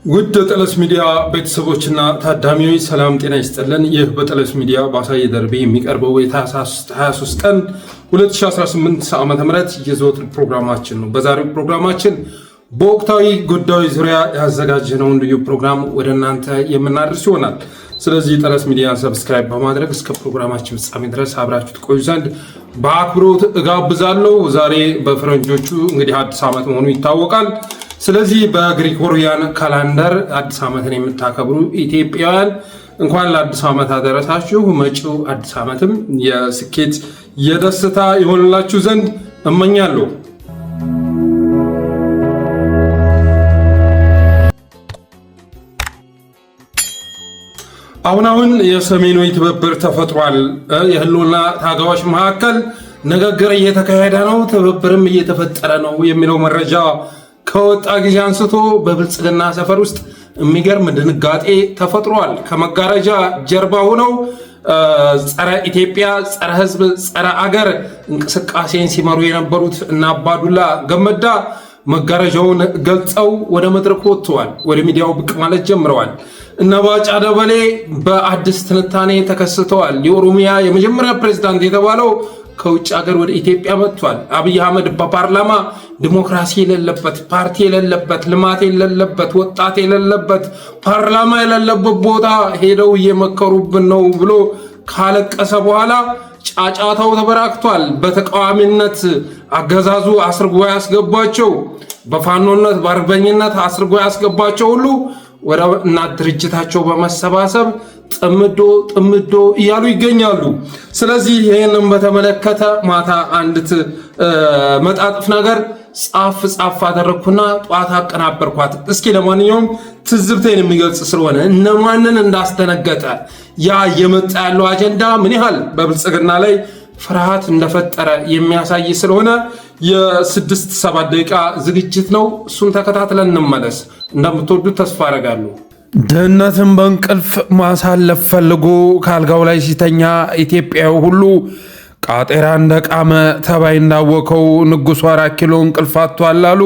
ውድ ጠለስ ሚዲያ ቤተሰቦችና ታዳሚዎች ሰላም ጤና ይስጥልን። ይህ በጠለስ ሚዲያ በአሳየ ደርቤ የሚቀርበው የታህሳስ 23 ቀን 2018 ዓ.ም የዘወትር ፕሮግራማችን ነው። በዛሬው ፕሮግራማችን በወቅታዊ ጉዳዮች ዙሪያ ያዘጋጀነውን ልዩ ፕሮግራም ወደ እናንተ የምናደርስ ይሆናል። ስለዚህ ጠለስ ሚዲያን ሰብስክራይብ በማድረግ እስከ ፕሮግራማችን ፍጻሜ ድረስ አብራችሁ ትቆዩ ዘንድ በአክብሮት እጋብዛለሁ። ዛሬ በፈረንጆቹ እንግዲህ አዲስ ዓመት መሆኑ ይታወቃል። ስለዚህ በግሪጎሪያን ካላንደር አዲስ ዓመትን የምታከብሩ ኢትዮጵያውያን እንኳን ለአዲስ ዓመት አደረሳችሁ። መጪው አዲስ ዓመትም የስኬት የደስታ ይሆንላችሁ ዘንድ እመኛለሁ። አሁን የሰሜኑ ትብብር ተፈጥሯል። የህልውና ታጋዮች መካከል ንግግር እየተካሄደ ነው፣ ትብብርም እየተፈጠረ ነው የሚለው መረጃ ከወጣ ጊዜ አንስቶ በብልጽግና ሰፈር ውስጥ የሚገርም ድንጋጤ ተፈጥሯል። ከመጋረጃ ጀርባ ሆነው ጸረ ኢትዮጵያ፣ ጸረ ህዝብ፣ ጸረ አገር እንቅስቃሴን ሲመሩ የነበሩት እና አባዱላ ገመዳ መጋረጃውን ገልጸው ወደ መድረኩ ወጥተዋል። ወደ ሚዲያው ብቅ ማለት ጀምረዋል። እነ ባጫ ደበሌ በአዲስ ትንታኔ ተከስተዋል። የኦሮሚያ የመጀመሪያ ፕሬዝዳንት የተባለው ከውጭ ሀገር ወደ ኢትዮጵያ መጥቷል። አብይ አህመድ በፓርላማ ዲሞክራሲ የሌለበት፣ ፓርቲ የሌለበት፣ ልማት የሌለበት፣ ወጣት የሌለበት፣ ፓርላማ የሌለበት ቦታ ሄደው እየመከሩብን ነው ብሎ ካለቀሰ በኋላ ጫጫታው ተበራክቷል። በተቃዋሚነት አገዛዙ አስርጎ ያስገባቸው፣ በፋኖነት በአርበኝነት አስርጎ ያስገባቸው ሁሉ ወደ እናት ድርጅታቸው በመሰባሰብ ጥምዶ እያሉ ይገኛሉ። ስለዚህ ይህንን በተመለከተ ማታ አንዲት መጣጥፍ ነገር ጻፍ አደረግኩና ጠዋት አቀናበርኳት። እስኪ ለማንኛውም ትዝብቴን የሚገልጽ ስለሆነ እነማንን እንዳስደነገጠ ያ የመጣ ያለው አጀንዳ ምን ያህል በብልጽግና ላይ ፍርሃት እንደፈጠረ የሚያሳይ ስለሆነ የ6-7 ደቂቃ ዝግጅት ነው። እሱን ተከታትለን እንመለስ። እንደምትወዱት ተስፋ አደርጋለሁ። ድህነትን በእንቅልፍ ማሳለፍ ፈልጎ ካልጋው ላይ ሲተኛ ኢትዮጵያዊ ሁሉ ቃጤራ እንደቃመ ተባይ እንዳወከው ንጉሡ 4 ኪሎ እንቅልፍ አጥቷል አሉ።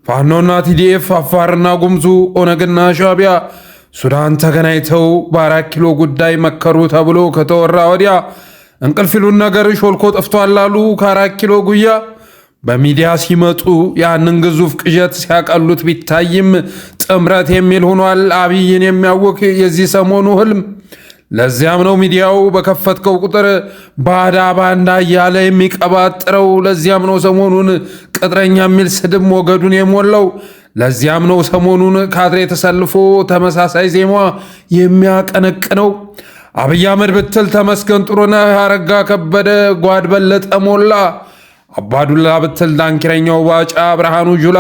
ፋኖና ቲዲኤፍ፣ አፋርና ጉምዙ፣ ኦነግና ሻዕቢያ ሱዳን ተገናኝተው በ4 ኪሎ ጉዳይ መከሩ ተብሎ ከተወራ ወዲያ እንቅልፍ ይሉን ነገር ሾልኮ ጠፍቷል አሉ። ከ4 ኪሎ ጉያ በሚዲያ ሲመጡ ያንን ግዙፍ ቅዠት ሲያቀሉት ቢታይም ጥምረት የሚል ሆኗል አብይን የሚያውክ የዚህ ሰሞኑ ህልም። ለዚያም ነው ሚዲያው በከፈትከው ቁጥር ባዳ ባንዳ እያለ የሚቀባጥረው። ለዚያም ነው ሰሞኑን ቅጥረኛ የሚል ስድብ ሞገዱን የሞላው። ለዚያም ነው ሰሞኑን ካድሬ ተሰልፎ ተመሳሳይ ዜማ የሚያቀነቅነው። አብይ አህመድ ብትል ተመስገን ጥሩነህ፣ አረጋ ከበደ፣ ጓድ በለጠ ሞላ፣ አባዱላ ብትል ዳንኪረኛው ባጫ፣ ብርሃኑ ጁላ፣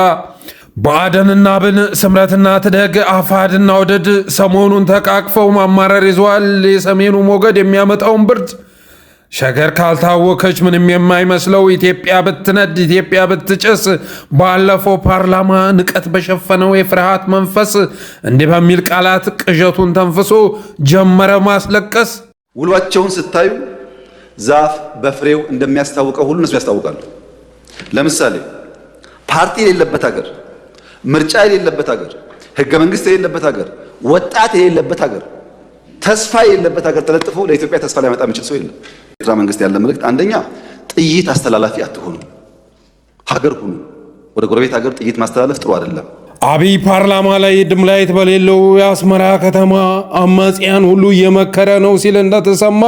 ብአዴንና ብን፣ ስምረትና ትደግ፣ አፋድና ወደድ ሰሞኑን ተቃቅፈው ማማረር ይዘዋል። የሰሜኑ ሞገድ የሚያመጣውን ብርድ ሸገር ካልታወከች ምንም የማይመስለው ኢትዮጵያ ብትነድ፣ ኢትዮጵያ ብትጭስ፣ ባለፈው ፓርላማ ንቀት በሸፈነው የፍርሃት መንፈስ እንዲህ በሚል ቃላት ቅዠቱን ተንፍሶ ጀመረ ማስለቀስ። ውሏቸውን ስታዩ ዛፍ በፍሬው እንደሚያስታውቀው ሁሉ እነሱ ያስታውቃሉ። ለምሳሌ ፓርቲ የሌለበት ሀገር፣ ምርጫ የሌለበት ሀገር፣ ህገ መንግስት የሌለበት ሀገር፣ ወጣት የሌለበት ሀገር፣ ተስፋ የሌለበት ሀገር ተለጥፎ ለኢትዮጵያ ተስፋ ሊያመጣ የሚችል ሰው የለም። ኤርትራ መንግስት ያለ መልእክት አንደኛ ጥይት አስተላላፊ አትሆኑ፣ ሀገር ሁኑ። ወደ ጎረቤት ሀገር ጥይት ማስተላለፍ ጥሩ አይደለም። አብይ ፓርላማ ላይ ድምላይት በሌለው የአስመራ ከተማ አማጽያን ሁሉ እየመከረ ነው ሲል እንደተሰማ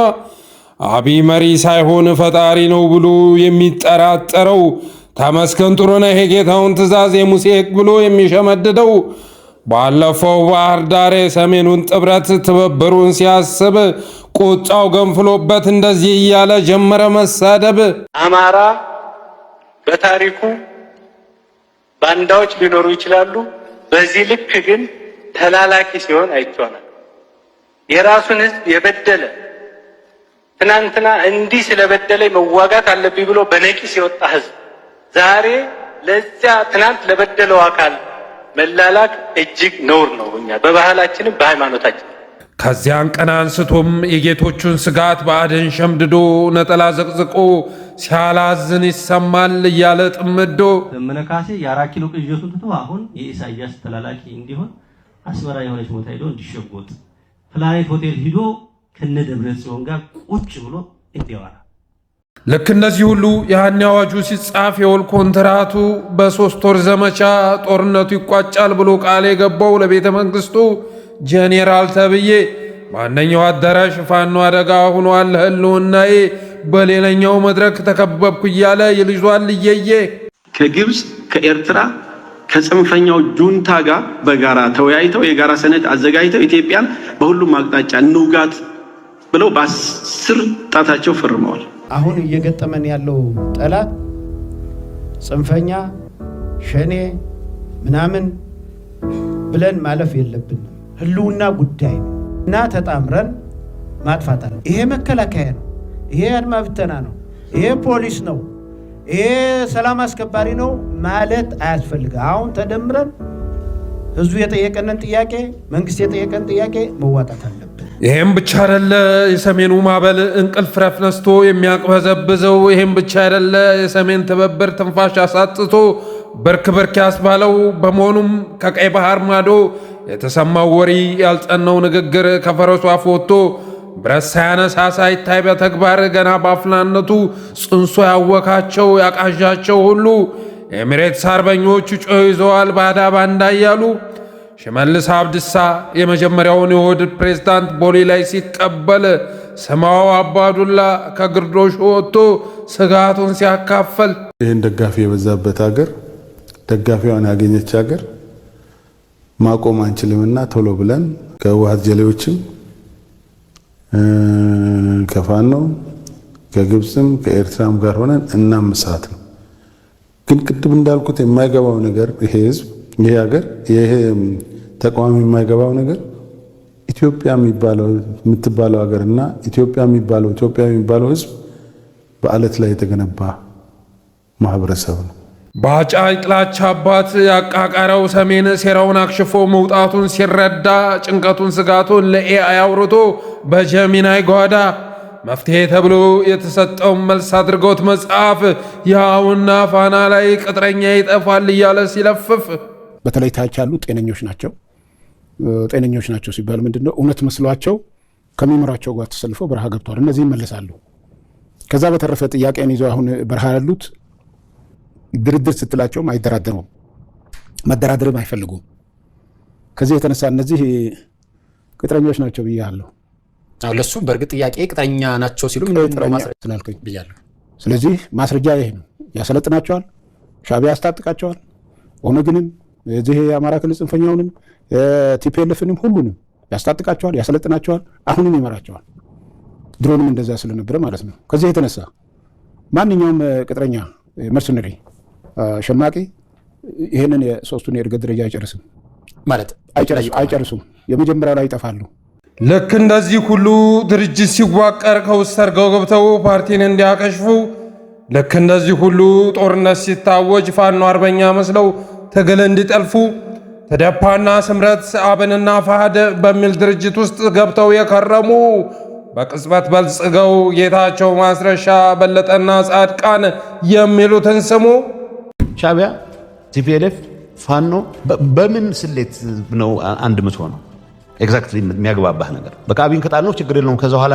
አብይ መሪ ሳይሆን ፈጣሪ ነው ብሎ የሚጠራጠረው ተመስገን ጥሩነህ የጌታውን ትእዛዝ የሙሴ ሕግ ብሎ የሚሸመድደው ባለፈው ባህር ዳር የሰሜኑን ጥምረት ትብብሩን ሲያስብ ቁጣው ገንፍሎበት እንደዚህ እያለ ጀመረ መሳደብ። አማራ በታሪኩ ባንዳዎች ሊኖሩ ይችላሉ። በዚህ ልክ ግን ተላላኪ ሲሆን አይቷናል። የራሱን ህዝብ የበደለ ትናንትና እንዲህ ስለበደለኝ መዋጋት አለብኝ ብሎ በነቂስ የወጣ ህዝብ ዛሬ ለዚያ ትናንት ለበደለው አካል መላላክ እጅግ ነውር ነው። እኛ በባህላችንም በሃይማኖታችን ከዚያን ቀን አንስቶም የጌቶቹን ስጋት ብአዴን ሸምድዶ ነጠላ ዘቅዝቆ ሲያላዝን ይሰማል እያለ ጥምዶ ዘመነ ካሴ የ4 ኪሎ ቅዠቱን ትቶ አሁን የኢሳያስ ተላላኪ እንዲሆን አስመራ የሆነች ቦታ ሄዶ እንዲሸጎጥ ፕላኔት ሆቴል ሄዶ ከነደብረጽዮን ጋር ቁጭ ብሎ እንዲያወራ ልክ እነዚህ ሁሉ ያኔ አዋጁ ሲጻፍ የውል ኮንትራቱ በ3 ወር ዘመቻ ጦርነቱ ይቋጫል ብሎ ቃል የገባው ለቤተ መንግስቱ ጄኔራል ተብዬ በአንደኛው አዳራሽ ፋኖ አደጋ ሆኗል ህልውናዬ በሌላኛው መድረክ ተከበብኩ እያለ ይልዟል እየየ ከግብፅ ከኤርትራ ከጽንፈኛው ጁንታ ጋር በጋራ ተወያይተው የጋራ ሰነድ አዘጋጅተው ኢትዮጵያን በሁሉም አቅጣጫ እንውጋት ብለው በ10 ጣታቸው ፈርመዋል። አሁን እየገጠመን ያለው ጠላት ጽንፈኛ ሸኔ ምናምን ብለን ማለፍ የለብንም። ህልውና ጉዳይ ነው እና ተጣምረን ማጥፋት አለ። ይሄ መከላከያ ነው፣ ይሄ አድማ ብተና ነው፣ ይሄ ፖሊስ ነው፣ ይሄ ሰላም አስከባሪ ነው ማለት አያስፈልግም። አሁን ተደምረን ህዝቡ የጠየቀንን ጥያቄ መንግስት የጠየቀን ጥያቄ መዋጣት አለብን። ይሄም ብቻ አይደለ የሰሜኑ ማዕበል እንቅልፍ ረፍት ነስቶ የሚያቅበዘብዘው። ይሄም ብቻ አይደለ የሰሜን ትብብር ትንፋሽ አሳጥቶ በርክ በርክ ያስባለው። በመሆኑም ከቀይ ባህር ማዶ የተሰማው ወሬ ያልጸናው ንግግር ከፈረሱ አፍ ወጥቶ ብረት ሳያነሳ ሳይታይ በተግባር ገና በአፍላነቱ ጽንሶ ያወካቸው ያቃዣቸው ሁሉ ኤሚሬትስ አርበኞቹ ጮህ ይዘዋል ባዳ ባንዳ እያሉ። ሽመልስ አብዲሳ የመጀመሪያውን የኦህዴድ ፕሬዝዳንት ቦሌ ላይ ሲቀበል ስማው አባዱላ ከግርዶሽ ወጥቶ ስጋቱን ሲያካፈል ይህን ደጋፊ የበዛበት ሀገር ደጋፊዋን ያገኘች ሀገር ማቆም አንችልምና ቶሎ ብለን ከህወሓት ጀሌዎችም ከፋኖ ከግብፅም ከኤርትራም ጋር ሆነን እናምሳት ነው። ግን ቅድም እንዳልኩት የማይገባው ነገር ይሄ ህዝብ ይሄ ሀገር ይሄ ተቋም የማይገባው ነገር ኢትዮጵያ የምትባለው ሀገርና ኢትዮጵያ የሚባለው ህዝብ በአለት ላይ የተገነባ ማህበረሰብ ነው። ባጫ ጥላቻ አባት ያቃቃረው ሰሜን ሴራውን አክሽፎ መውጣቱን ሲረዳ ጭንቀቱን ስጋቱን ለኤአይ አውርቶ በጀሚናይ ጓዳ መፍትሄ ተብሎ የተሰጠውን መልስ አድርገውት መጽሐፍ ያውና ፋና ላይ ቅጥረኛ ይጠፋል እያለ ሲለፍፍ በተለይ ታች ያሉ ጤነኞች ናቸው። ጤነኞች ናቸው ሲባል ምንድነው? እውነት መስሏቸው ከሚመራቸው ጋር ተሰልፈው በረሃ ገብተዋል። እነዚህ ይመለሳሉ። ከዛ በተረፈ ጥያቄን ይዘው አሁን በረሃ ያሉት ድርድር ስትላቸውም አይደራደሩም፣ መደራደርም አይፈልጉም። ከዚህ የተነሳ እነዚህ ቅጥረኞች ናቸው ብያለሁ። አዎ ለሱ በእርግጥ ጥያቄ ቅጥረኛ ናቸው ሲሉ ስላልኩኝ ብያለሁ። ስለዚህ ማስረጃ ይሄ ነው። ያሰለጥናቸዋል፣ ሻዕቢያ ያስታጥቃቸዋል፣ ኦነግንም እዚህ የአማራ ክልል ጽንፈኛውንም ቲፒኤልኤፍንም ሁሉንም ያስታጥቃቸዋል፣ ያሰለጥናቸዋል፣ አሁንም ይመራቸዋል። ድሮንም እንደዛ ስለነበረ ማለት ነው። ከዚህ የተነሳ ማንኛውም ቅጥረኛ መርሰነሪ ሸማቂ ይሄንን የሶስቱን የእድገት ደረጃ አይጨርስም ማለት አይጨርሱም። የመጀመሪያው ላይ ይጠፋሉ። ልክ እንደዚህ ሁሉ ድርጅት ሲዋቀር ከውስጥ ሰርገው ገብተው ፓርቲን እንዲያከሽፉ፣ ልክ እንደዚህ ሁሉ ጦርነት ሲታወጅ ፋኖ አርበኛ መስለው ትግል እንዲጠልፉ ተደፓና ስምረት አብንና ፋሃድ በሚል ድርጅት ውስጥ ገብተው የከረሙ በቅጽበት በልጽገው ጌታቸው ማስረሻ በለጠና ጻድቃን የሚሉትን ስሙ። ሻዕቢያ ቲፒኤልኤፍ ፋኖ በምን ስሌት ነው አንድ የምትሆነው? ኤግዛክትሊ የሚያግባባህ ነገር በቃቢን ከጣል ነው ችግር የለውም። ከዛ በኋላ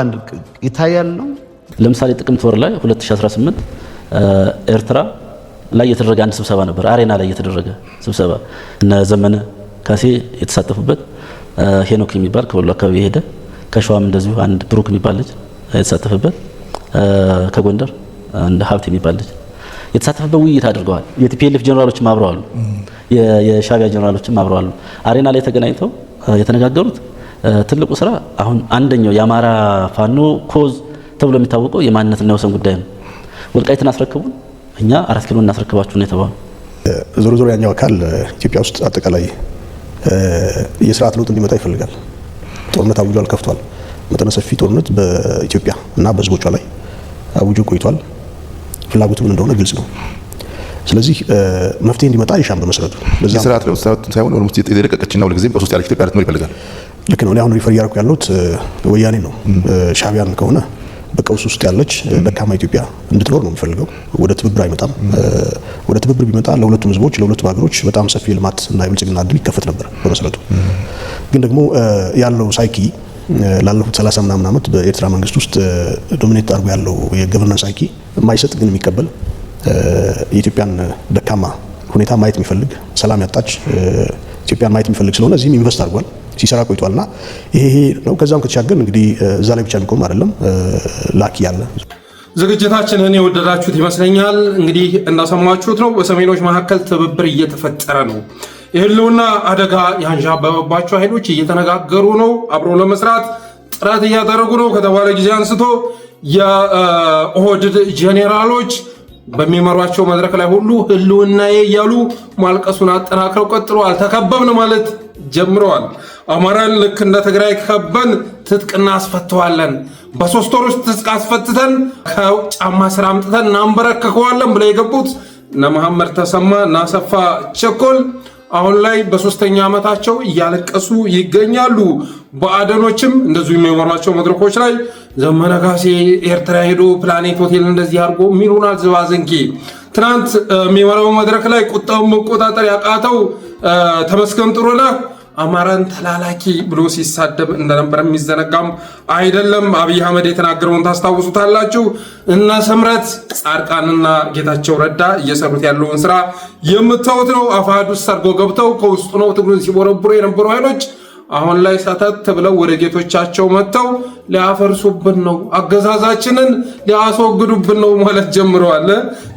ይታያል ነው። ለምሳሌ ጥቅምት ወር ላይ 2018 ኤርትራ ላይ የተደረገ አንድ ስብሰባ ነበር። አሬና ላይ የተደረገ ስብሰባ እነ ዘመነ ካሴ የተሳተፉበት፣ ሄኖክ የሚባል ከወሎ አካባቢ የሄደ ከሸዋም እንደዚሁ አንድ ብሩክ የሚባል ልጅ የተሳተፈበት፣ ከጎንደር አንድ ሀብት የሚባል ልጅ የተሳተፈበት ውይይት አድርገዋል። የቲፒኤልኤፍ ጀነራሎችም አብረዋል፣ የሻዕቢያ ጀነራሎችም አብረዋል። አሬና ላይ ተገናኝተው የተነጋገሩት ትልቁ ስራ አሁን አንደኛው የአማራ ፋኖ ኮዝ ተብሎ የሚታወቀው የማንነትና የወሰን ጉዳይ ነው። ወልቃይትን አስረክቡን፣ እኛ 4 ኪሎ እናስረክባችሁ ነው የተባለው። ዞሮ ዞሮ ያኛው አካል ኢትዮጵያ ውስጥ አጠቃላይ የስርዓት ለውጥ እንዲመጣ ይፈልጋል። ጦርነት አውጇል፣ ከፍቷል። መጠነ ሰፊ ጦርነት በኢትዮጵያ እና በህዝቦቿ ላይ አውጆ ቆይቷል። ፍላጎቱ ምን እንደሆነ ግልጽ ነው። ስለዚህ መፍትሄ እንዲመጣ ይሻም በመሰረቱ ለዚህ ስርዓት ለውጥ ሳይሆን ኦልሞስት የተደቀቀችና ሁልጊዜም በሶስት ያለች ኢትዮጵያ ልትኖር ይፈልጋል። ልክ ነው። እኔ አሁን ሪፈር እያደረኩ ያለሁት ወያኔ ነው። ሻዕቢያን ከሆነ በቀውስ ውስጥ ያለች ደካማ ኢትዮጵያ እንድትኖር ነው የሚፈልገው። ወደ ትብብር አይመጣም። ወደ ትብብር ቢመጣ ለሁለቱም ህዝቦች ለሁለቱም ሀገሮች በጣም ሰፊ ልማት እና የብልጽግና እድል ይከፈት ነበር በመሰረቱ። ግን ደግሞ ያለው ሳይኪ ላለፉት 30 ምናምን ዓመት በኤርትራ መንግስት ውስጥ ዶሚኔት አድርጎ ያለው የገቨርናንስ ሳይኪ የማይሰጥ ግን የሚቀበል የኢትዮጵያን ደካማ ሁኔታ ማየት የሚፈልግ ሰላም ያጣች ኢትዮጵያን ማየት የሚፈልግ ስለሆነ እዚህም ኢንቨስት አድርጓል ሲሰራ ቆይቷልና ይሄ ነው። ከዛም ከተሻገር እንግዲህ እዛ ላይ ብቻ የሚቆም አይደለም ላኪ ያለ ዝግጅታችንን የወደዳችሁት ይመስለኛል። እንግዲህ እንዳሰማችሁት ነው በሰሜኖች መካከል ትብብር እየተፈጠረ ነው። የህልውና አደጋ ያንዣበበባቸው ኃይሎች እየተነጋገሩ ነው። አብሮ ለመስራት ጥረት እያደረጉ ነው። ከተባለ ጊዜ አንስቶ የኦህዴድ ጄኔራሎች በሚመሯቸው መድረክ ላይ ሁሉ ህልውናዬ እያሉ ማልቀሱን አጠናክረው ቀጥለዋል። ተከበብን ማለት ጀምረዋል። አማራን ልክ እንደ ትግራይ ከበን ትጥቅ እናስፈተዋለን፣ በ3 ወር ውስጥ ትጥቅ አስፈትተን ከጫማ ስራ አምጥተን እናንበረክከዋለን ብለው የገቡት እነ መሐመድ ተሰማ እና አሰፋ ቸኮል አሁን ላይ በ3ኛ ዓመታቸው እያለቀሱ ይገኛሉ። በአደኖችም እንደዚሁ የሚመሯቸው መድረኮች ላይ ዘመነ ካሴ ኤርትራ ሄዶ ፕላኔት ሆቴል እንደዚህ አድርጎ ሚሉናል ዝባዝንኪ። ትናንት የሚመራው መድረክ ላይ ቁጣውን መቆጣጠር ያቃተው ተመስገን ጥሩነህ አማራን ተላላኪ ብሎ ሲሳደብ እንደነበር የሚዘነጋም አይደለም። አብይ አህመድ የተናገረውን ታስታውሱታላችሁ። እነ ስምረት ጻድቃንና ጌታቸው ረዳ እየሰሩት ያለውን ስራ የምታዩት ነው። አፋሕድ ውስጥ ሰርጎ ገብተው ከውስጡ ነው ትግሉን ሲቦረቡሩ የነበሩ ኃይሎች አሁን ላይ ሰተት ብለው ወደ ጌቶቻቸው መጥተው ሊያፈርሱብን ነው፣ አገዛዛችንን ሊያስወግዱብን ነው ማለት ጀምረዋል።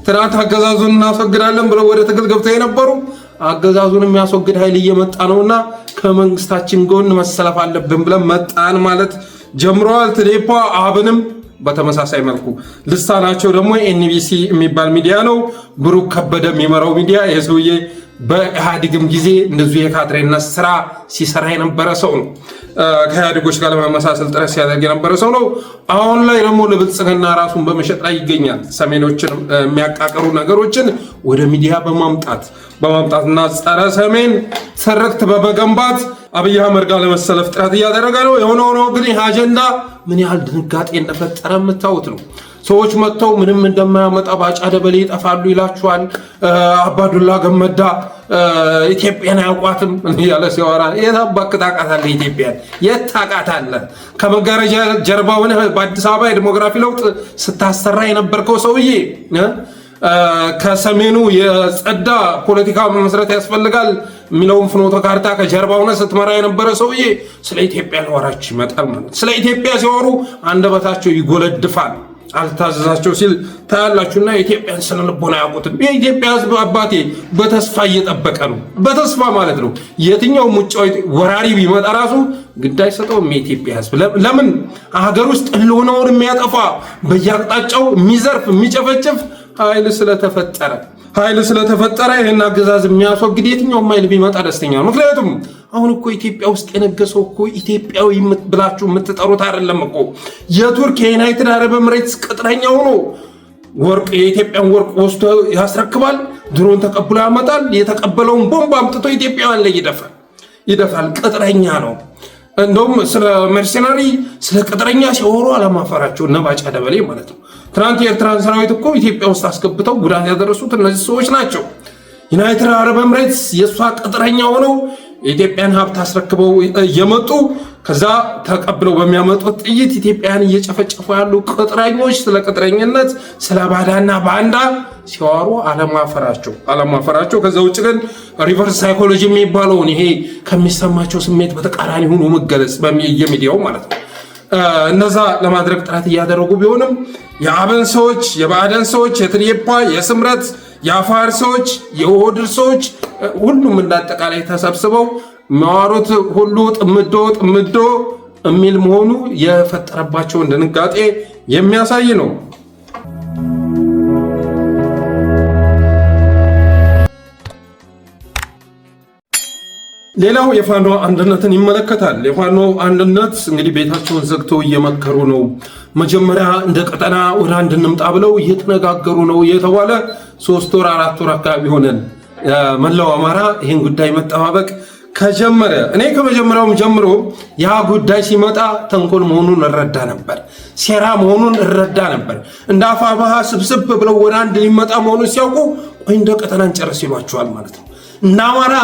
ትናንት አገዛዙን እናስወግዳለን ብለው ወደ ትግል ገብተው የነበሩ አገዛዙን የሚያስወግድ ኃይል እየመጣ ነውና ከመንግስታችን ጎን መሰለፍ አለብን ብለን መጣን ማለት ጀምረዋል። ትዴፓ አብንም በተመሳሳይ መልኩ ልሳናቸው ደግሞ ኤንቢሲ የሚባል ሚዲያ ነው። ብሩክ ከበደ የሚመራው ሚዲያ የሰውዬ በኢህአዴግም ጊዜ እንደዚሁ የካድሬነት ስራ ሲሰራ የነበረ ሰው ነው። ከኢህአዴጎች ጋር ለመመሳሰል ጥረት ሲያደርግ የነበረ ሰው ነው። አሁን ላይ ደግሞ ለብልጽግና ራሱን በመሸጥ ላይ ይገኛል። ሰሜኖችን የሚያቃቅሩ ነገሮችን ወደ ሚዲያ በማምጣትና ጸረ ሰሜን ትርክት በመገንባት አብይ አህመድ ጋር ለመሰለፍ ጥረት እያደረገ ነው። የሆነ ሆኖ ግን ይህ አጀንዳ ምን ያህል ድንጋጤ እንደፈጠረ የምታዩት ነው። ሰዎች መጥተው ምንም እንደማያመጣ ባጫ ደበሌ ይጠፋሉ ይላችኋል። አባዱላ ገመዳ ኢትዮጵያን አያውቋትም ያለ ሲያወራ የት አባክ ታውቃታለህ? ኢትዮጵያን የት ታውቃታለህ? ከመጋረጃ ጀርባ ሆነህ በአዲስ አበባ የዲሞግራፊ ለውጥ ስታሰራ የነበርከው ሰውዬ ከሰሜኑ የጸዳ ፖለቲካ መመስረት ያስፈልጋል የሚለውን ፍኖተ ካርታ ከጀርባ ሆነ ስትመራ የነበረ ሰውዬ ስለ ኢትዮጵያ ሊያወራችሁ ይመጣል ማለት። ስለ ኢትዮጵያ ሲያወሩ አንደበታቸው ይጎለድፋል። አልታዘዛቸው ሲል ታያላችሁና የኢትዮጵያን ስነ ልቦና ያውቁትም። የኢትዮጵያ ሕዝብ አባቴ በተስፋ እየጠበቀ ነው። በተስፋ ማለት ነው። የትኛው ውጫዊ ወራሪ ቢመጣ ራሱ ግዳይ ሰጠውም የኢትዮጵያ ሕዝብ ለምን ሀገር ውስጥ ህልውናውን የሚያጠፋ በየአቅጣጫው የሚዘርፍ የሚጨፈጭፍ ኃይል ስለተፈጠረ ይህን አገዛዝ የሚያስወግድ የትኛውም ኃይል ቢመጣ ደስተኛ ነው። ምክንያቱም አሁን እኮ ኢትዮጵያ ውስጥ የነገሰው እኮ ኢትዮጵያዊ ብላችሁ የምትጠሩት አይደለም እኮ የቱርክ የዩናይትድ አረብ ኤምሬትስ ቅጥረኛ ሆኖ ወርቅ የኢትዮጵያን ወርቅ ወስዶ ያስረክባል። ድሮን ተቀብሎ ያመጣል። የተቀበለውን ቦምብ አምጥቶ ኢትዮጵያውያን ላይ ይደፋል። ቅጥረኛ ነው። እንደውም ስለ መርሴናሪ ስለ ቅጥረኛ ሲያወሩ አለማፈራቸው እነ ባጫ ደበሌ ማለት ነው። ትናንት የኤርትራን ሰራዊት እኮ ኢትዮጵያ ውስጥ አስገብተው ጉዳት ያደረሱት እነዚህ ሰዎች ናቸው። ዩናይትድ አረብ ኤምሬትስ የእሷ ቅጥረኛ ሆነው የኢትዮጵያን ሀብት አስረክበው እየመጡ ከዛ ተቀብለው በሚያመጡት ጥይት ኢትዮጵያን እየጨፈጨፉ ያሉ ቅጥረኞች ስለ ቅጥረኝነት ስለ ባዳና ባንዳ ሲዋሩ አለማፈራቸው። ከዛ ውጭ ግን ሪቨርስ ሳይኮሎጂ የሚባለውን ይሄ ከሚሰማቸው ስሜት በተቃራኒ ሆኖ መገለጽ የሚዲያው ማለት ነው እነዛ ለማድረግ ጥረት እያደረጉ ቢሆንም የአብን ሰዎች፣ የባዕደን ሰዎች፣ የትዴፓ፣ የስምረት፣ የአፋር ሰዎች፣ የኦህዴድ ሰዎች ሁሉም እንዳጠቃላይ ተሰብስበው የሚያወሩት ሁሉ ጥምዶ የሚል መሆኑ የፈጠረባቸውን ድንጋጤ የሚያሳይ ነው። ሌላው የፋኖ አንድነትን ይመለከታል። የፋኖ አንድነት እንግዲህ ቤታቸውን ዘግተው እየመከሩ ነው። መጀመሪያ እንደ ቀጠና ወደ አንድ እንምጣ ብለው እየተነጋገሩ ነው የተባለ 3 ወር 4 ወር አካባቢ ሆነን መላው አማራ ይህን ጉዳይ መጠባበቅ ከጀመረ እኔ ከመጀመሪያውም ጀምሮ ያ ጉዳይ ሲመጣ ተንኮል መሆኑን እረዳ ነበር፣ ሴራ መሆኑን እረዳ ነበር። እንደ አፋብኃ ስብስብ ብለው ወደ አንድ ሊመጣ መሆኑን ሲያውቁ ቆይ እንደ ቀጠናን ጨርስ ይሏቸዋል ማለት ነው። እና አማራ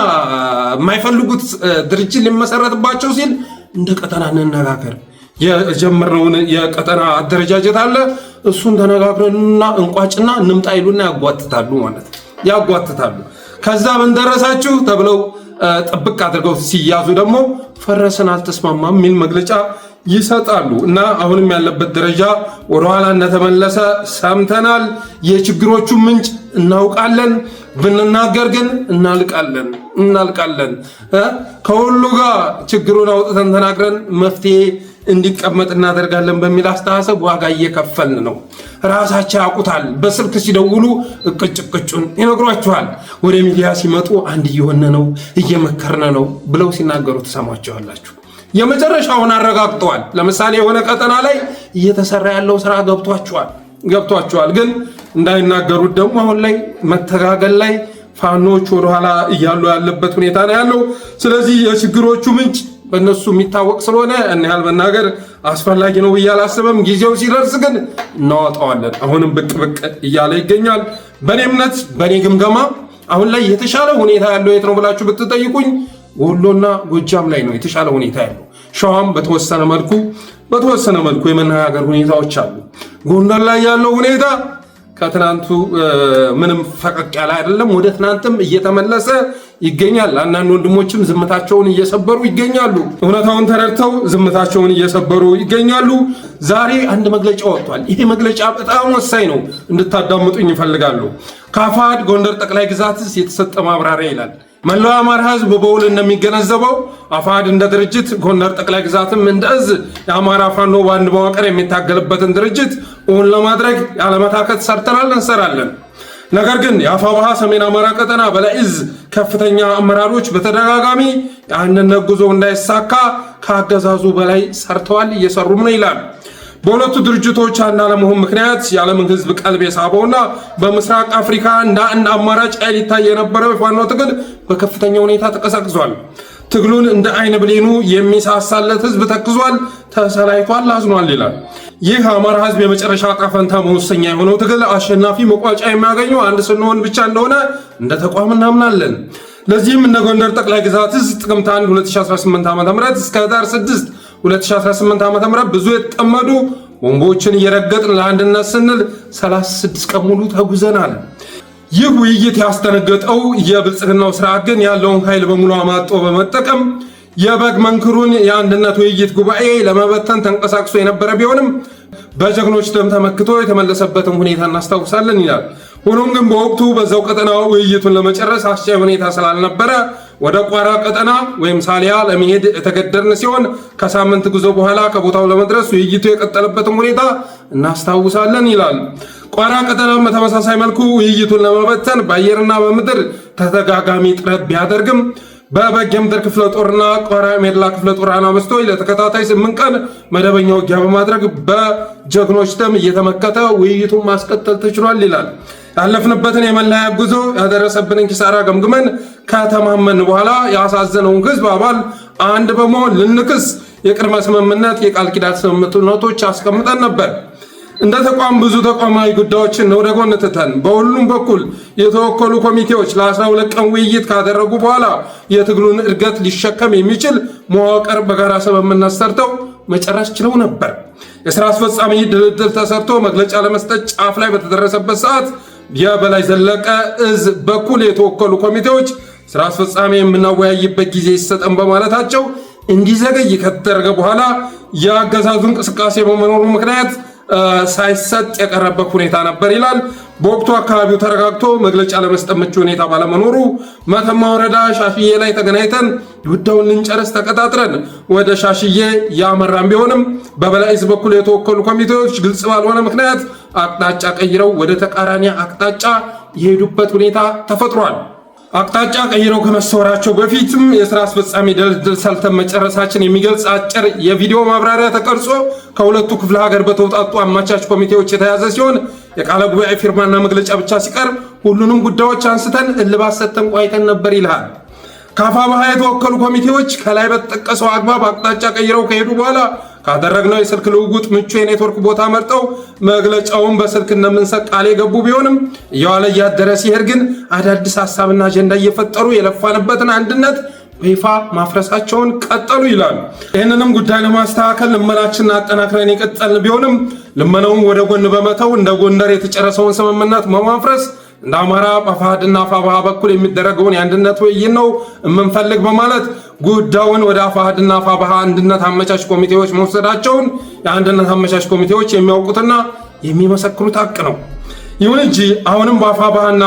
የማይፈልጉት ድርጅት ሊመሰረትባቸው ሲል እንደ ቀጠና እንነጋገር፣ የጀመርነውን የቀጠና አደረጃጀት አለ እሱን ተነጋግረንና እንቋጭና እንምጣ ይሉና ያጓትታሉ ማለት ነው። ያጓትታሉ። ከዛ ምን ደረሳችሁ ተብለው ጥብቅ አድርገው ሲያዙ ደግሞ ፈረስን አልተስማማም የሚል መግለጫ ይሰጣሉ። እና አሁንም ያለበት ደረጃ ወደኋላ እንደተመለሰ ሰምተናል። የችግሮቹ ምንጭ እናውቃለን። ብንናገር ግን እናልቃለን። ከሁሉ ጋር ችግሩን አውጥተን ተናግረን መፍትሄ እንዲቀመጥ እናደርጋለን በሚል አስተሳሰብ ዋጋ እየከፈልን ነው። ራሳቸው ያውቁታል። በስልክ ሲደውሉ እቅጭቅጩን ይነግሯችኋል። ወደ ሚዲያ ሲመጡ አንድ እየሆነ ነው እየመከርነ ነው ብለው ሲናገሩ ትሰማቸዋላችሁ። የመጨረሻውን አረጋግጠዋል። ለምሳሌ የሆነ ቀጠና ላይ እየተሰራ ያለው ስራ ገብቷቸዋል። ግን እንዳይናገሩት ደግሞ አሁን ላይ መተጋገል ላይ ፋኖች ወደኋላ እያሉ ያለበት ሁኔታ ነው ያለው። ስለዚህ የችግሮቹ ምንጭ በእነሱ የሚታወቅ ስለሆነ እኔ ያህል መናገር አስፈላጊ ነው ብዬ አላስብም። ጊዜው ሲደርስ ግን እናወጣዋለን። አሁንም ብቅ እያለ ይገኛል። በእኔ እምነት፣ በእኔ ግምገማ አሁን ላይ የተሻለ ሁኔታ ያለው የት ነው ብላችሁ ብትጠይቁኝ ወሎና ጎጃም ላይ ነው የተሻለ ሁኔታ ያለው። ሸዋም በተወሰነ መልኩ የመነጋገር ሁኔታዎች አሉ። ጎንደር ላይ ያለው ሁኔታ ከትናንቱ ምንም ፈቀቅ ያለ አይደለም። ወደ ትናንትም እየተመለሰ ይገኛል። አንዳንድ ወንድሞችም ዝምታቸውን እየሰበሩ ይገኛሉ። እውነታውን ተረድተው ዝምታቸውን እየሰበሩ ይገኛሉ። ዛሬ አንድ መግለጫ ወጥቷል። ይሄ መግለጫ በጣም ወሳኝ ነው፣ እንድታዳምጡኝ ይፈልጋሉ። ከአፋሕድ ጎንደር ጠቅላይ ግዛትስ የተሰጠ ማብራሪያ ይላል። መላው የአማራ ሕዝብ በውል እንደሚገነዘበው አፋሕድ እንደ ድርጅት፣ ጎንደር ጠቅላይ ግዛትም እንደ እዝ የአማራ ፋኖ በአንድ መዋቅር የሚታገልበትን ድርጅት እውን ለማድረግ ያለመታከት ሰርተናል፣ እንሰራለን። ነገር ግን የአፋብኃ ሰሜን አማራ ቀጠና በላይ እዝ ከፍተኛ አመራሮች በተደጋጋሚ የአንድነት ጉዞ እንዳይሳካ ከአገዛዙ በላይ ሰርተዋል፣ እየሰሩም ነው ይላል። በሁለቱ ድርጅቶች አንድ አለመሆን ምክንያት የዓለምን ሕዝብ ቀልብ የሳበውና በምስራቅ አፍሪካ እንደ አንድ አማራጭ ኃይል ይታይ የነበረው የፋኖ ትግል በከፍተኛ ሁኔታ ተቀዛቅዟል። ትግሉን እንደ አይን ብሌኑ የሚሳሳለት ሕዝብ ተክዟል፣ ተሰላይቷል፣ አዝኗል ይላል። ይህ አማራ ሕዝብ የመጨረሻ ዕጣ ፈንታ መወሰኛ የሆነው ትግል አሸናፊ መቋጫ የሚያገኘው አንድ ስንሆን ብቻ እንደሆነ እንደ ተቋም እናምናለን። ለዚህም እነ ጎንደር ጠቅላይ ግዛት ጥቅምት 1 2018 ዓ.ም እስከ ህዳር 6 2018 ዓ.ም ብዙ የተጠመዱ ቦምቦችን እየረገጥን ለአንድነት ስንል 36 ቀን ሙሉ ተጉዘናል። ይህ ውይይት ያስደነገጠው የብልጽግናው ስርዓት ግን ያለውን ኃይል በሙሉ አማጦ በመጠቀም የበግ መንክሩን የአንድነት ውይይት ጉባኤ ለመበተን ተንቀሳቅሶ የነበረ ቢሆንም በጀግኖች ደም ተመክቶ የተመለሰበትን ሁኔታ እናስታውሳለን ይላል። ሆኖም ግን በወቅቱ በዛው ቀጠና ውይይቱን ለመጨረስ አስቻይ ሁኔታ ስላልነበረ ወደ ቋራ ቀጠና ወይም ሳሊያ ለመሄድ የተገደድን ሲሆን ከሳምንት ጉዞ በኋላ ከቦታው ለመድረስ ውይይቱ የቀጠለበትን ሁኔታ እናስታውሳለን ይላል። ቋራ ቀጠና በተመሳሳይ መልኩ ውይይቱን ለመበተን በአየርና በምድር ተደጋጋሚ ጥረት ቢያደርግም በበጌምድር ክፍለ ጦርና ቋራ ሜድላ ክፍለ ጦር አናብስቶች ለተከታታይ 8 ቀን መደበኛ ውጊያ በማድረግ በጀግኖች ደም እየተመከተ ውይይቱን ማስቀጠል ተችሏል ይላል። ያለፍንበትን የመለያ ጉዞ ያደረሰብንን ኪሳራ ገምግመን ከተማመን በኋላ ያሳዘነውን ህዝብ አባል አንድ በመሆን ልንክስ የቅድመ ስምምነት የቃል ኪዳን ስምምነቶች አስቀምጠን ነበር። እንደ ተቋም ብዙ ተቋማዊ ጉዳዮችን ወደ ጎን ትተን በሁሉም በኩል የተወከሉ ኮሚቴዎች ለ12 ቀን ውይይት ካደረጉ በኋላ የትግሉን እድገት ሊሸከም የሚችል መዋቅር በጋራ ስምምነት ሰርተው መጨረስ ችለው ነበር። የስራ አስፈጻሚ ድልድል ተሰርቶ መግለጫ ለመስጠት ጫፍ ላይ በተደረሰበት ሰዓት የበላይ ዘለቀ እዝ በኩል የተወከሉ ኮሚቴዎች ስራ አስፈጻሚ የምናወያይበት ጊዜ ይሰጠን በማለታቸው እንዲዘገይ ከተደረገ በኋላ የአገዛዙ እንቅስቃሴ በመኖሩ ምክንያት ሳይሰጥ የቀረበት ሁኔታ ነበር ይላል። በወቅቱ አካባቢው ተረጋግቶ መግለጫ ለመስጠት ምቹ ሁኔታ ባለመኖሩ መተማ ወረዳ ሻሽዬ ላይ ተገናኝተን ጉዳዩን ልንጨርስ ተቀጣጥረን ወደ ሻሽዬ ያመራን ቢሆንም በበላይ እዝ በኩል የተወከሉ ኮሚቴዎች ግልጽ ባልሆነ ምክንያት አቅጣጫ ቀይረው ወደ ተቃራኒ አቅጣጫ የሄዱበት ሁኔታ ተፈጥሯል። አቅጣጫ ቀይረው ከመሰወራቸው በፊትም የስራ አስፈጻሚ ድልድል ሰልተን መጨረሳችን የሚገልጽ አጭር የቪዲዮ ማብራሪያ ተቀርጾ ከሁለቱ ክፍለ ሀገር በተውጣጡ አማቻች ኮሚቴዎች የተያዘ ሲሆን የቃለ ጉባኤ ፊርማና መግለጫ ብቻ ሲቀር ሁሉንም ጉዳዮች አንስተን እልባት ሰጥተን ቆይተን ነበር ይላል። ከአፋብኃ የተወከሉ ኮሚቴዎች ከላይ በተጠቀሰው አግባብ አቅጣጫ ቀይረው ከሄዱ በኋላ ካደረግነው የስልክ ልውውጥ ምቹ የኔትወርክ ቦታ መርጠው መግለጫውን በስልክ እንደምንሰጥ ቃል የገቡ ቢሆንም እየዋለ እያደረ ሲሄድ ግን አዳዲስ ሀሳብና አጀንዳ እየፈጠሩ የለፋንበትን አንድነት በይፋ ማፍረሳቸውን ቀጠሉ ይላል። ይህንንም ጉዳይ ለማስተካከል ልመናችንን አጠናክረን የቀጠልን ቢሆንም ልመናውን ወደ ጎን በመተው እንደ ጎንደር የተጨረሰውን ስምምነት በማፍረስ እንደ አማራ በአፋሕድና አፋብኃ በኩል የሚደረገውን የአንድነት ውይይት ነው የምንፈልግ በማለት ጉዳዩን ወደ አፋሕድና አፋብኃ አንድነት አመቻች ኮሚቴዎች መውሰዳቸውን የአንድነት አመቻች ኮሚቴዎች የሚያውቁትና የሚመሰክሩት ሀቅ ነው። ይሁን እንጂ አሁንም በአፋብኃና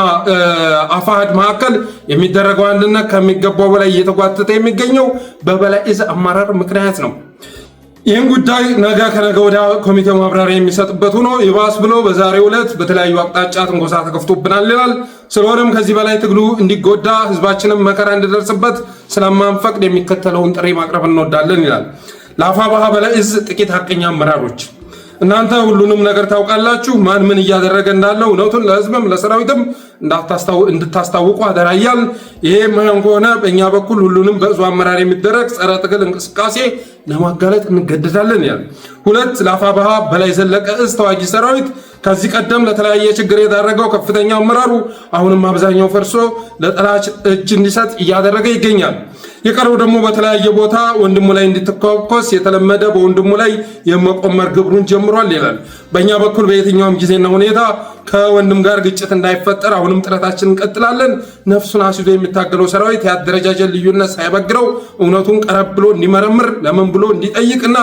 አፋሕድ መካከል የሚደረገው አንድነት ከሚገባው በላይ እየተጓተተ የሚገኘው በበላይ እዝ አመራር ምክንያት ነው። ይህን ጉዳይ ነገ ከነገ ወዲያ ኮሚቴው ማብራሪያ የሚሰጥበት ሆኖ ይባስ ብሎ በዛሬው ዕለት በተለያዩ አቅጣጫ ትንኮሳ ተከፍቶብናል ይላል። ስለሆነም ከዚህ በላይ ትግሉ እንዲጎዳ ህዝባችንም መከራ እንዲደርስበት ስለማንፈቅድ የሚከተለውን ጥሪ ማቅረብ እንወዳለን ይላል። ለአፋብኃ በላይ እዝ ጥቂት ሀቀኛ አመራሮች እናንተ ሁሉንም ነገር ታውቃላችሁ። ማን ምን እያደረገ እንዳለው እውነቱን ለህዝብም ለሰራዊትም እንድታስታውቁ አደራያል። ይሄ ማይሆን ከሆነ በእኛ በኩል ሁሉንም በእዙ አመራር የሚደረግ ጸረ ትግል እንቅስቃሴ ለማጋለጥ እንገደዳለን ያል። ሁለት ለአፋብኃ በላይ ዘለቀ እዝ ተዋጊ ሰራዊት ከዚህ ቀደም ለተለያየ ችግር የዳረገው ከፍተኛ አመራሩ አሁንም አብዛኛው ፈርሶ ለጠላት እጅ እንዲሰጥ እያደረገ ይገኛል። የቀረው ደግሞ በተለያየ ቦታ ወንድሙ ላይ እንዲተኮስ የተለመደ በወንድሙ ላይ የመቆመር ግብሩን ጀምሯል ይላል። በእኛ በኩል በየትኛውም ጊዜና ሁኔታ ከወንድም ጋር ግጭት እንዳይፈጠር አሁንም ጥረታችንን እንቀጥላለን። ነፍሱን አስይዞ የሚታገለው ሰራዊት የአደረጃጀት ልዩነት ሳይበግረው እውነቱን ቀረብ ብሎ እንዲመረምር ለምን ብሎ እንዲጠይቅና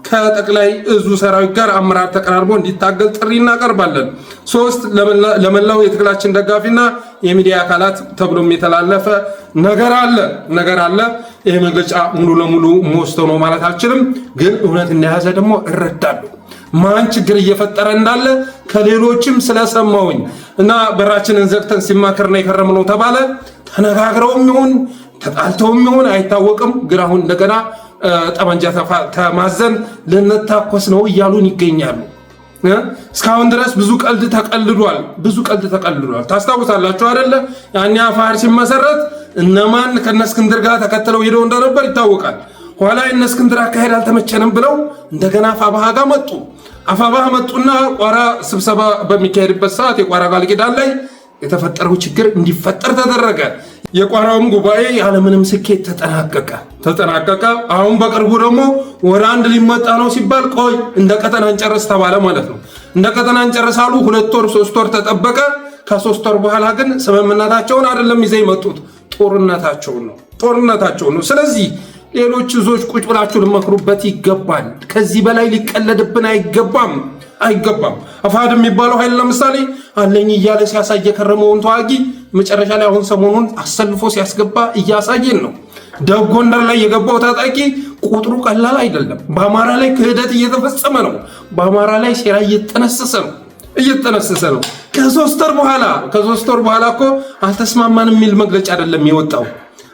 ከጠቅላይ እዙ ሰራዊት ጋር አመራር ተቀራርቦ እንዲታገል ጥሪ እናቀርባለን። ሶስት ለመላው የትግላችን ደጋፊና የሚዲያ አካላት ተብሎም የተላለፈ ነገር አለ። ይሄ መግለጫ ሙሉ ለሙሉ ሞስተው ነው ማለት አልችልም፣ ግን እውነት እንደያዘ ደግሞ እረዳለሁ። ማን ችግር እየፈጠረ እንዳለ ከሌሎችም ስለሰማውኝ እና በራችንን ዘግተን ሲማከር ነው የከረምነው ተባለ። ተነጋግረውም ይሁን ተጣልተውም ይሁን አይታወቅም፣ ግን አሁን እንደገና ጠመንጃ ተማዘን ልንታኮስ ነው እያሉን ይገኛሉ። እስካሁን ድረስ ብዙ ቀልድ ተቀልዷል። ታስታውሳላችሁ አይደለ? ያኔ አፋሕድ ሲመሰረት እነማን ከነስክንድር ጋር ተከትለው ሄደው እንደነበር ይታወቃል። ኋላ የነስክንድር አካሄድ አልተመቸንም ብለው እንደገና አፋብኃ ጋር መጡ። አፋብኃ መጡና ቋራ ስብሰባ በሚካሄድበት ሰዓት የቋራ ቃል ኪዳን ላይ የተፈጠረው ችግር እንዲፈጠር ተደረገ። የቋራውም ጉባኤ ያለምንም ስኬት ተጠናቀቀ። አሁን በቅርቡ ደግሞ ወደ አንድ ሊመጣ ነው ሲባል ቆይ እንደ ቀጠና እንጨርስ ተባለ ማለት ነው። እንደ ቀጠና እንጨርሳሉ። 2 ወር 3 ወር ተጠበቀ። ከ3 ወር በኋላ ግን ስምምነታቸውን አይደለም ይዘው የመጡት ጦርነታቸውን ነው። ስለዚህ ሌሎች እዞች ቁጭ ብላችሁ ልመክሩበት ይገባል። ከዚህ በላይ ሊቀለድብን አይገባም። አፋሕድ የሚባለው ኃይል ለምሳሌ አለኝ እያለ ሲያሳይ የከረመውን ተዋጊ መጨረሻ ላይ አሁን ሰሞኑን አሰልፎ ሲያስገባ እያሳየን ነው። ደቡብ ጎንደር ላይ የገባው ታጣቂ ቁጥሩ ቀላል አይደለም። በአማራ ላይ ክህደት እየተፈጸመ ነው። በአማራ ላይ ሴራ እየተጠነሰሰ ነው። ከሶስት ወር በኋላ እኮ አልተስማማንም የሚል መግለጫ አይደለም የወጣው።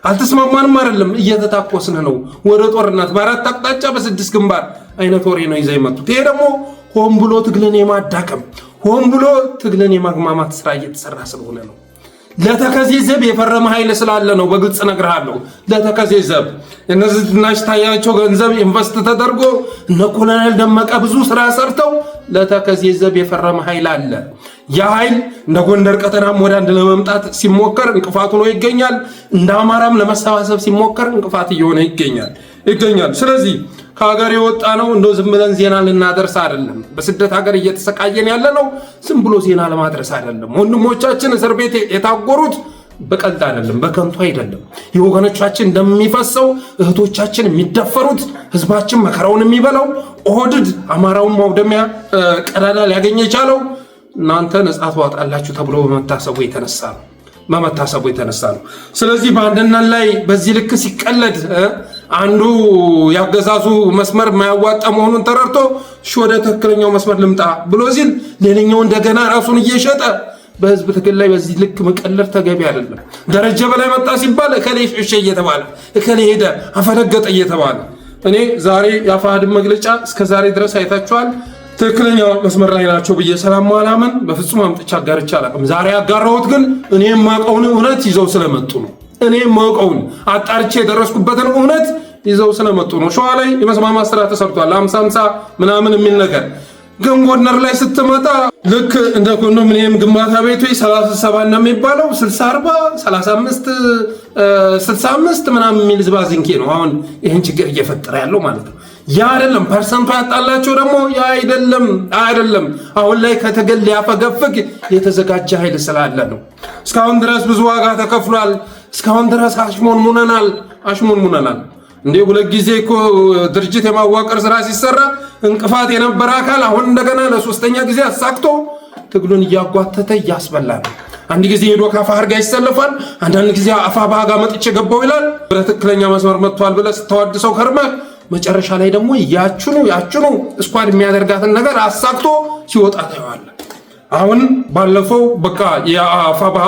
አልተስማማንም አይደለም፣ እየተታኮስን ነው ወደ ጦርነት በ4 አቅጣጫ በ6 ግንባር አይነት ወሬ ነው ይዘው የመጡት። ይሄ ደግሞ ሆን ብሎ ትግልን የማዳከም ሆን ብሎ ትግልን የማግማማት ስራ እየተሰራ ስለሆነ ነው። ለተከዜ ዘብ የፈረመ ኃይል ስላለ ነው። በግልጽ እነግርሃለሁ። ለተከዜ ዘብ እነዚህ ትናሽ ታያቸው ገንዘብ ኢንቨስት ተደርጎ እነ ኮሎኔል ደመቀ ብዙ ስራ ሰርተው ለተከዜ ዘብ የፈረመ ኃይል አለ። ያ ኃይል እንደ ጎንደር ቀጠናም ወደ አንድ ለመምጣት ሲሞከር እንቅፋት ሆኖ ይገኛል። እንደ አማራም ለመሰባሰብ ሲሞከር እንቅፋት እየሆነ ይገኛል። ስለዚህ ከሀገር የወጣ ነው እንደው ዝም ብለን ዜና ልናደርስ አይደለም። በስደት ሀገር እየተሰቃየን ያለ ነው። ዝም ብሎ ዜና ለማድረስ አይደለም። ወንድሞቻችን እስር ቤት የታጎሩት በቀልድ አይደለም፣ በከንቱ አይደለም። የወገኖቻችን እንደሚፈሰው እህቶቻችን የሚደፈሩት፣ ህዝባችን መከራውን የሚበላው፣ ኦህዴድ አማራውን ማውደሚያ ቀዳዳ ሊያገኝ የቻለው እናንተ ነጻ ትዋጣላችሁ ተብሎ በመታሰቡ የተነሳ ነው። ስለዚህ በአንድነት ላይ በዚህ ልክ ሲቀለድ አንዱ ያገዛዙ መስመር የማያዋጣ መሆኑን ተረድቶ ወደ ትክክለኛው መስመር ልምጣ ብሎ ሲል ሌላኛው እንደገና ራሱን እየሸጠ በህዝብ ትግል ላይ በዚህ ልክ መቀለድ ተገቢ አይደለም። ደረጀ በላይ መጣ ሲባል እከሌ ሸሸ እየተባለ እከሌ ሄደ አፈነገጠ እየተባለ እኔ ዛሬ የአፋሕድን መግለጫ እስከዛሬ ድረስ አይታችኋል። ትክክለኛ መስመር ላይ ናቸው ብዬ ስለማላምን በፍጹም አምጥቻ አጋርቻ አላውቅም። ዛሬ ያጋራሁት ግን እኔ የማውቀውን እውነት ይዘው ስለመጡ ነው። እኔ ማውቀውን አጣርቼ የደረስኩበትን እውነት ይዘው ስለመጡ ነው። ሸዋ ላይ የመስማማት ስራ ተሰርቷል 50-50 ምናምን የሚል ነገር ግን ጎንደር ላይ ስትመጣ ልክ እንደ ኮንዶሚኒየም ግንባታ ቤቶች 37 ነው የሚባለው 60-40 35-65 ምናምን የሚል ዝባዝንኬ ነው አሁን ይህን ችግር እየፈጠረ ያለው ማለት ነው። ያ አይደለም ፐርሰንቱ ያጣላቸው ደግሞ ያ አይደለም አሁን ላይ ከተገል ሊያፈገፍግ የተዘጋጀ ኃይል ስላለ ነው። እስካሁን ድረስ ብዙ ዋጋ ተከፍሏል። እስካሁን ድረስ አሽሞንሙነናል። እንዴ ሁለት ጊዜ እኮ ድርጅት የማዋቀር ስራ ሲሰራ እንቅፋት የነበረ አካል አሁን እንደገና ለሶስተኛ ጊዜ አሳክቶ ትግሉን እያጓተተ እያስበላ ነው። አንድ ጊዜ ሄዶ ከአፋር ጋር ይሰለፋል፣ አንዳንድ ጊዜ አፋብኃ ጋር መጥቼ ገባው ይላል። ወደ ትክክለኛ መስመር መጥቷል ብለህ ስተዋድሰው ከርመህ መጨረሻ ላይ ደግሞ ያችኑ ስኳድ የሚያደርጋትን ነገር አሳክቶ ሲወጣ ታየዋለህ። አሁን ባለፈው በቃ የአፋብኃ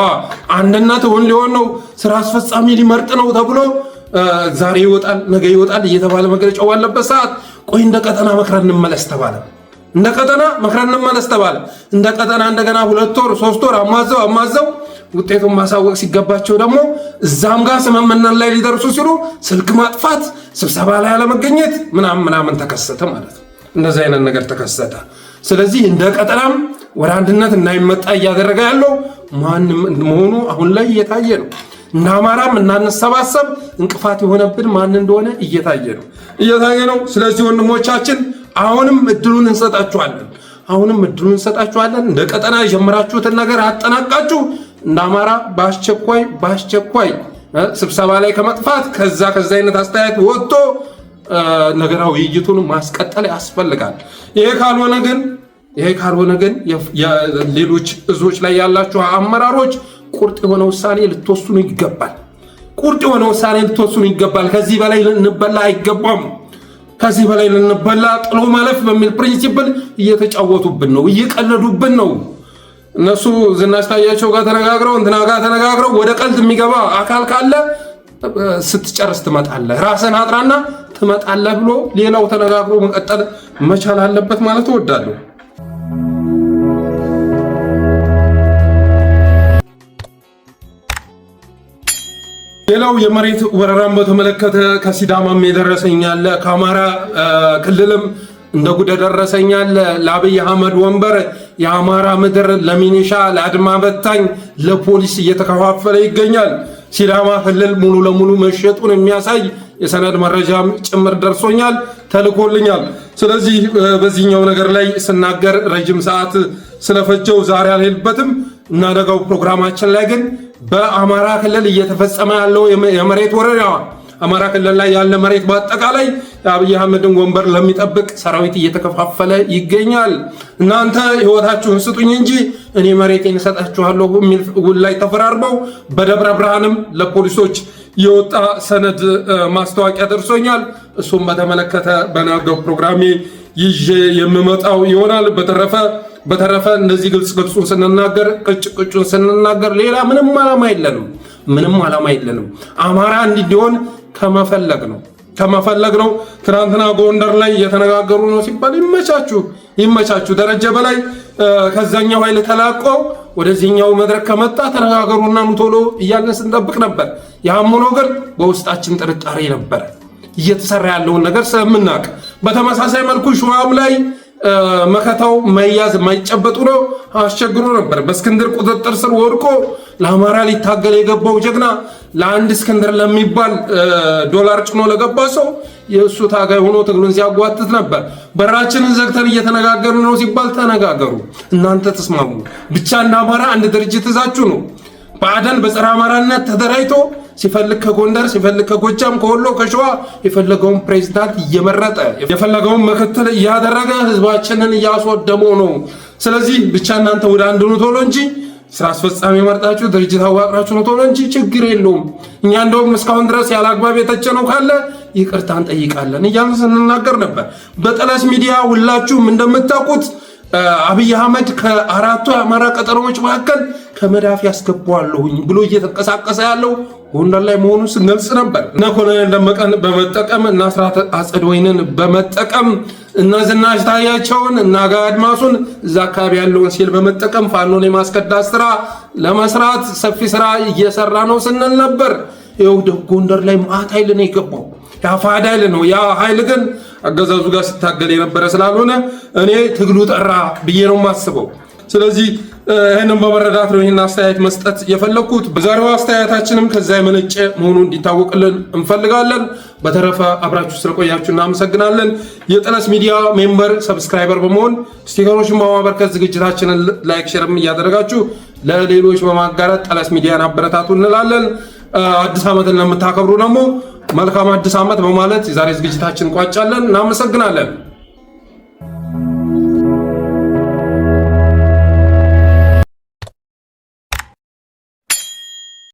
አንድነት እውን ሊሆን ነው ስራ አስፈጻሚ ሊመርጥ ነው ተብሎ ዛሬ ይወጣል ነገ ይወጣል እየተባለ መግለጫው ባለበት ሰዓት ቆይ እንደ ቀጠና መክረን እንመለስ ተባለ። እንደ ቀጠና እንደገና 2 ወር 3 ወር አማዘው ውጤቱን ማሳወቅ ሲገባቸው ደግሞ እዛም ጋር ስምምነት ላይ ሊደርሱ ሲሉ ስልክ ማጥፋት፣ ስብሰባ ላይ አለመገኘት ምናምን ተከሰተ ማለት ነው። እንደዚህ አይነት ነገር ተከሰተ። ስለዚህ እንደ ቀጠናም ወደ አንድነት እንዳይመጣ እያደረገ ያለው ማንም መሆኑ አሁን ላይ እየታየ ነው። እና አማራም እናንሰባሰብ እንቅፋት የሆነብን ማን እንደሆነ እየታየ ነው። ስለዚህ ወንድሞቻችን አሁንም እድሉን እንሰጣችኋለን። እንደ ቀጠና የጀመራችሁትን ነገር አጠናቃችሁ እንደ አማራ በአስቸኳይ ስብሰባ ላይ ከመጥፋት ከዛ አይነት አስተያየት ወጥቶ ነገራዊ ውይይቱን ማስቀጠል ያስፈልጋል። ይሄ ካልሆነ ግን ሌሎች እዞች ላይ ያላችሁ አመራሮች ቁርጥ የሆነ ውሳኔ ልትወስኑ ይገባል። ከዚህ በላይ ልንበላ አይገባም። ከዚህ በላይ ልንበላ ጥሎ ማለፍ በሚል ፕሪንሲፕል እየተጫወቱብን ነው፣ እየቀለዱብን ነው። እነሱ ዝናሽ ታያቸው ጋር ተነጋግረው ወደ ቀልድ የሚገባ አካል ካለ ስትጨርስ ትመጣለህ፣ ራስን አጥራና ትመጣለህ ብሎ ሌላው ተነጋግሮ መቀጠል መቻል አለበት ማለት እወዳለሁ። ሌላው የመሬት ወረራን በተመለከተ ከሲዳማም የደረሰኛል፣ ከአማራ ክልልም እንደ ጉድ ደረሰኛል። ለአብይ አህመድ ወንበር የአማራ ምድር ለሚኒሻ ለአድማ በታኝ ለፖሊስ እየተከፋፈለ ይገኛል። ሲዳማ ክልል ሙሉ ለሙሉ መሸጡን የሚያሳይ የሰነድ መረጃም ጭምር ደርሶኛል፣ ተልኮልኛል። ስለዚህ በዚህኛው ነገር ላይ ስናገር ረጅም ሰዓት ስለፈጀው ዛሬ አልሄድበትም። እናደጋው ፕሮግራማችን ላይ ግን በአማራ ክልል እየተፈጸመ ያለው የመሬት ወረራ አማራ ክልል ላይ ያለ መሬት በአጠቃላይ የአብይ አህመድን ወንበር ለሚጠብቅ ሰራዊት እየተከፋፈለ ይገኛል። እናንተ ህይወታችሁን ስጡኝ እንጂ እኔ መሬቴን እሰጣችኋለሁ የሚል ውል ላይ ተፈራርመው በደብረ ብርሃንም ለፖሊሶች የወጣ ሰነድ ማስታወቂያ ደርሶኛል። እሱም በተመለከተ በናገው ፕሮግራሜ ይዤ የምመጣው ይሆናል። በተረፈ እንደዚህ ግልጹን ስንናገር ቅጩን ስንናገር ሌላ ምንም ዓላማ የለንም። አማራ እንዲሆን ከመፈለግ ነው። ትናንትና ጎንደር ላይ እየተነጋገሩ ነው ሲባል ይመቻችሁ። ደረጀ በላይ ከዛኛው ኃይል ተላቆ ወደዚህኛው መድረክ ከመጣ ተነጋገሩና ቶሎ እያልን ስንጠብቅ ነበር። ያም ሆኖ ግን በውስጣችን ጥርጣሬ ነበር እየተሰራ ያለውን ነገር ስለምናውቅ። በተመሳሳይ መልኩ ሸዋም ላይ መከታው መያዝ የማይጨበጡ ነው አስቸግሮ ነበር። በእስክንድር ቁጥጥር ስር ወድቆ ለአማራ ሊታገል የገባው ጀግና ለአንድ እስክንድር ለሚባል ዶላር ጭኖ ለገባ ሰው የእሱ ታጋይ ሆኖ ትግሉን ሲያጓትት ነበር። በራችንን ዘግተን እየተነጋገርን ነው ሲባል ተነጋገሩ፣ እናንተ ተስማሙ። ብቻ እንደ አማራ አንድ ድርጅት ይዛችሁ ነው። ብአዴን በፀረ አማራነት ተደራጅቶ ሲፈልግ ከጎንደር ሲፈልግ ከጎጃም ከወሎ ከሸዋ የፈለገውን ፕሬዝዳንት እየመረጠ የፈለገውን ምክትል እያደረገ ህዝባችንን እያስወደመው ነው። ስለዚህ ብቻ እናንተ ወደ አንድ ነው ቶሎ እንጂ ስራ አስፈጻሚ መርጣችሁ ድርጅት አዋቅራችሁ ነው ቶሎ እንጂ ችግር የለውም። እኛ እንደውም እስካሁን ድረስ ያለ አግባብ የተቸነው ካለ ይቅርታ እንጠይቃለን እያልን ስንናገር ነበር። በጠለስ ሚዲያ ሁላችሁም እንደምታውቁት አብይ አህመድ ከአራቱ የአማራ ቀጠናዎች መካከል ከመዳፍ ያስገባዋለሁኝ ብሎ እየተንቀሳቀሰ ያለው ጎንደር ላይ መሆኑን ስንገልጽ ነበር። እና ኮሎኔል ደመቀን በመጠቀም እና አስራት አጸደወይንን በመጠቀም እና ዝናሽ ታያቸውን እና አድማሱን እዛ አካባቢ ያለውን ሲል በመጠቀም ፋኖን የማስከዳት ስራ ለመስራት ሰፊ ስራ እየሰራ ነው ስንል ነበር። ይኸው ጎንደር ላይ ማት ኃይል ነው የገባው። የአፋሕድ ኃይል ነው። ያ ኃይል ግን አገዛዙ ጋር ሲታገል የነበረ ስላልሆነ እኔ ትግሉ ጠራ ብዬ ነው የማስበው። ስለዚህ ይህንን በመረዳት ነው ይህን አስተያየት መስጠት የፈለግኩት። በዛሬው አስተያየታችንም ከዛ የመነጨ መሆኑ እንዲታወቅልን እንፈልጋለን። በተረፈ አብራችሁ ስለቆያችሁ እናመሰግናለን። የጠለስ ሚዲያ ሜምበር ሰብስክራይበር በመሆን ስቲከሮችን በማበርከት ዝግጅታችንን ላይክ ሼርም እያደረጋችሁ ለሌሎች በማጋራት ጠለስ ሚዲያን አበረታቱ እንላለን። አዲስ ዓመትን ለምታከብሩ ደግሞ መልካም አዲስ ዓመት በማለት የዛሬ ዝግጅታችን ቋጫለን። እናመሰግናለን።